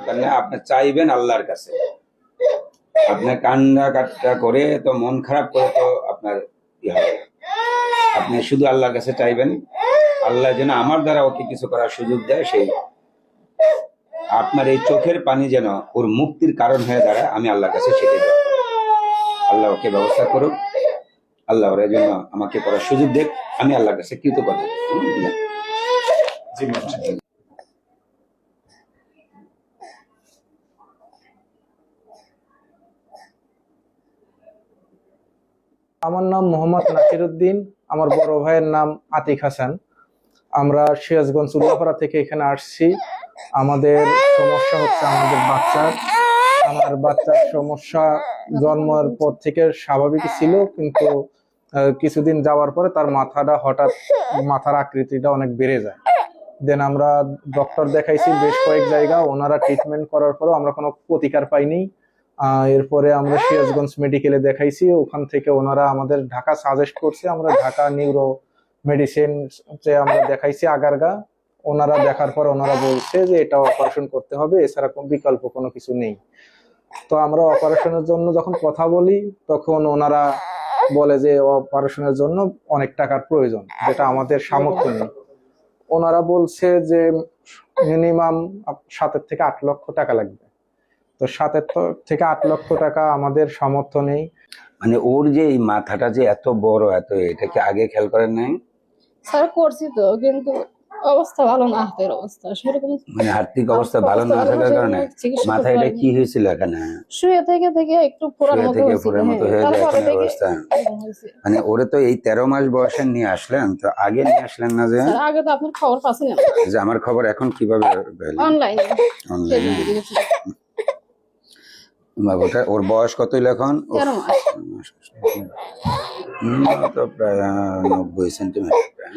তাহলে আপনি চাইবেন আল্লাহর কাছে। আপনার কান্না কাটা করে তো মন খারাপ করে তো আপনার হবে না। আপনি শুধু আল্লাহর কাছে চাইবেন, আল্লাহ যেন আমার দ্বারা ওকে কিছু করার সুযোগ দেয়, সেই আপনার এই চোখের পানি যেন ওর মুক্তির কারণ হয়ে দাঁড়ায়, আমি আল্লাহর কাছে সেটাই দোয়া করি। আল্লাহ ওকে ব্যবস্থা করুক, আল্লাহ ওর জন্য আমাকে করার সুযোগ দেখ, আমি আল্লাহর কাছে কৃতজ্ঞ। আমার নাম মোহাম্মদ নাসিরউদ্দিন, আমার বড় ভাইয়ের নাম আতিক হাসান। আমরা সিরাজগঞ্জ উল্লাপাড়া থেকে এখানে আসছি। আমাদের সমস্যা হচ্ছে আমার বাচ্চার সমস্যা জন্মের পর থেকে স্বাভাবিক ছিল, কিন্তু কিছুদিন যাওয়ার পরে তার মাথার আকৃতিটা অনেক বেড়ে যায়। দেন আমরা ডক্টর দেখাইছি বেশ কয়েক জায়গা, ওনারা ট্রিটমেন্ট করার পরেও আমরা কোনো প্রতিকার পাইনি। এরপরে আমরা সিরাজগঞ্জ মেডিকেলে দেখাইছি, ওখান থেকে ওনারা আমাদের ঢাকা সাজেস্ট করছে। আমরা ঢাকা নিউরো মেডিসিন আমরা দেখাইছি আগারগা। ওনারা দেখার পর ওনারা বলছে যে এটা অপারেশন করতে হবে, এছাড়া কোনো বিকল্প কোনো কিছু নেই। তো আমরা অপারেশনের জন্য যখন কথা বলি তখন ওনারা বলে যে অপারেশনের জন্য অনেক টাকার প্রয়োজন, যেটা আমাদের সামর্থ্য নেই। ওনারা বলছে যে মিনিমাম 7 থেকে 8 লক্ষ টাকা লাগবে। তো 7 থেকে 8 লক্ষ টাকা আমাদের সামর্থ্য নেই। মানে ওর যে এই মাথাটা যে এত বড়, এত এটা কি আগে খেয়াল করেন নাই? স্যার করছি তো, কিন্তু অবস্থা ভালো না, হাতের অবস্থা সেরকম, মানে আর্থিক অবস্থা ভালো না থাকার কারণে মাথায় এটা কি হয়েছিল? এখানে শুয়ে থেকে একটু ফোড়ার মতো হয়ে যায় এখন অবস্থা। মানে ওরে তো এই 13 মাস বয়সে নিয়ে আসলেন, তো আগে নিয়ে আসলেন না? যে আগে তো আপনার খবর পাচ্ছেন না, যে আমার খবর এখন কিভাবে অনলাইনে। বাবুটা ওর বয়স কত হইল এখন? 13 মাস। তো প্রায় 90 সেন্টিমিটার।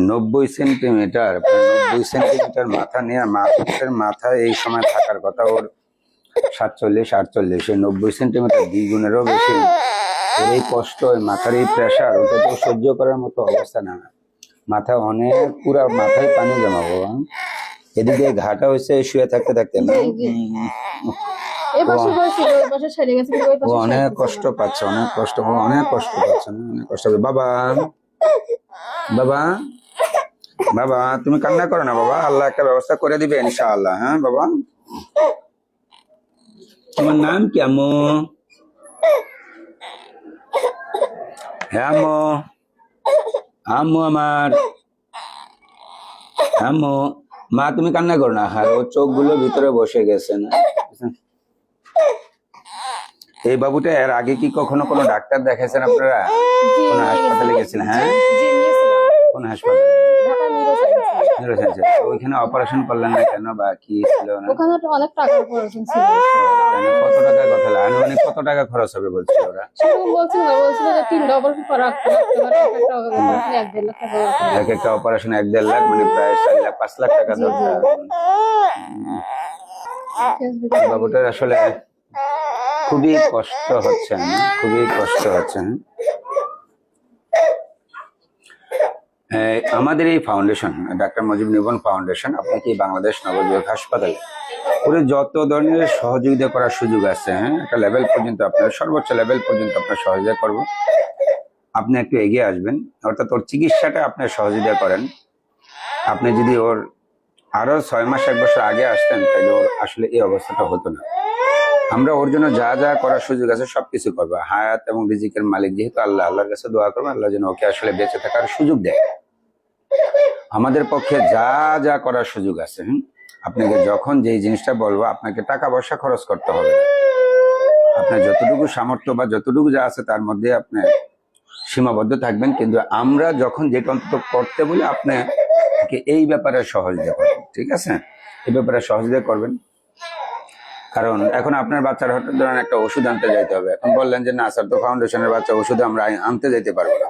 90 সেন্টিমিটার, 90 সেন্টিমিটার মাথা নিয়ে মানুষের মাথায় এই সময় থাকার কথা ওর 47-48, 90 সেন্টিমিটার 2 গুণেরও বেশি। ওর এই কষ্ট, মাথার এই প্রেশার, ওটা তো সহ্য করার মতো অবস্থা না। মাথা অনেক, পুরা মাথায় পানি জমাবো। এদিকে ঘাটা হয়েছে শুয়ে থাকতে থাকতে না, অনেক কষ্ট পাচ্ছে, অনেক কষ্ট পাচ্ছে না, অনেক কষ্ট। বাবা বাবা বাবা, তুমি কান্না করো না বাবা, আল্লাহ একটা ব্যবস্থা করে দিবে ইনশাআল্লাহ। হ্যাঁ বাবা, তোমার নাম কি আম্মু? হ্যাঁ আম্মু, আম্মু আমার আম্মু। মা তুমি কান্না করো না। হ্যাঁ, ওর চোখ গুলো ভিতরে বসে গেছে না। এই বাবুটা এর আগে কি কখনো কোনো ডাক্তার দেখাইছেন আপনারা? কোন হাসপাতালে গেছিলেন? হ্যাঁ, কোন হাসপাতালে? ওইখানে অপারেশন করলেন না কেন, বা কি ছিল? ওখানে তো অনেক টাকা খরচ ছিল। কত টাকার কথা? আনুমানিক কত টাকা খরচ হবে বলছিল ওরা? সেরকম বলছিল না, বলছিল যে 3টা অপারেশন করা এক একটা অপারেশন 1-1.5 লাখ, মানে প্রায় 4-5 লাখ টাকা দরকার। বাবুটার আসলে খুবই কষ্ট হচ্ছে, খুবই কষ্ট হচ্ছে। আমাদের এই ফাউন্ডেশন, ডাক্তার মুজিব নিবন ফাউন্ডেশন, আপনাকে বাংলাদেশ নবযুবক হাসপাতালে পুরো যত ধরনের সহযোগিতা করার সুযোগ আছে, হ্যাঁ, একটা লেভেল পর্যন্ত আপনার, সর্বোচ্চ লেভেল পর্যন্ত আপনার সহযোগিতা করব। আপনি একটু এগিয়ে আসবেন, অর্থাৎ ওর চিকিৎসাটা আপনি সহযোগিতা করেন। আপনি যদি ওর আরো 6 মাস 1 বছর আগে আসতেন, তাহলে ওর আসলে এই অবস্থাটা হতো না। আমরা ওর জন্য যা যা করার সুযোগ আছে সবকিছু করবো। হায়াত এবং রিজিকের মালিক যেহেতু আল্লাহ, আল্লাহর কাছে দোয়া করবো আল্লাহ যেন ওকে আসলে বেঁচে থাকার সুযোগ দেয়। আমাদের পক্ষে যা যা করার সুযোগ আছে, আপনাকে যখন যেই জিনিসটা বলবো, আপনাকে টাকা পয়সা খরচ করতে হবে না। আপনার যতটুকু সামর্থ্য বা যতটুকু যা আছে তার মধ্যে আপনি সীমাবদ্ধ থাকবেন, কিন্তু আমরা যখন যেটা অন্তত করতে বলি আপনাকে এই ব্যাপারে সহযোগিতা করবেন। ঠিক আছে, এই ব্যাপারে সহযোগিতা করবেন। কারণ এখন আপনার বাচ্চার হঠাৎ ধরেন একটা ওষুধ আনতে যাইতে হবে, এখন বললেন যে না স্যার, তো ফাউন্ডেশনের বাচ্চা ওষুধ আমরা আনতে যাইতে পারবো না।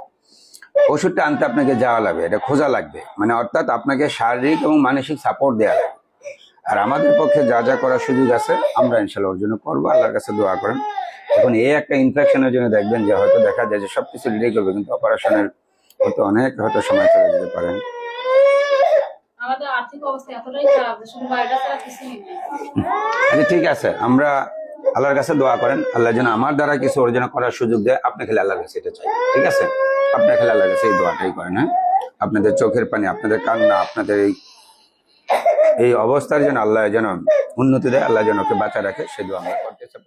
ওষুধটা আনতে আপনাকে যাওয়া লাগবে, এটা খোঁজা লাগবে, মানে অর্থাৎ আপনাকে শারীরিক এবং মানসিক সাপোর্ট দেওয়া লাগবে। আর আমাদের পক্ষে যা যা করার সুযোগ আছে আমরা ইনশাল্লাহ ওর জন্য করবো। আল্লাহর কাছে দোয়া করেন। এখন এই একটা ইনফেকশনের জন্য দেখবেন যে হয়তো দেখা যায় যে সবকিছু ডিলে করবে, কিন্তু অপারেশনের হয়তো অনেক সময় চলে যেতে পারেন। আমাদের আর্থিক অবস্থা এতটাই খারাপ যে শুধু বাড়িটা ছাড়া কিছুই নেই। আচ্ছা ঠিক আছে, আমরা আল্লাহর কাছে দোয়া করেন, আল্লাহ যেন আমার দ্বারা কিছু অর্জন করার সুযোগ দেয়। আপনি খেলে আল্লাহর কাছে এটা চাই, ঠিক আছে? আপনার খেলে আল্লাহর কাছে এই দোয়াটাই করেন। হ্যাঁ, আপনাদের চোখের পানি, আপনাদের কান্না, আপনাদের এই অবস্থার যেন আল্লাহ যেন উন্নতি দেয়, আল্লাহ যেন ওকে বাঁচা রাখে, সেই দোয়া আমরা করতেছি।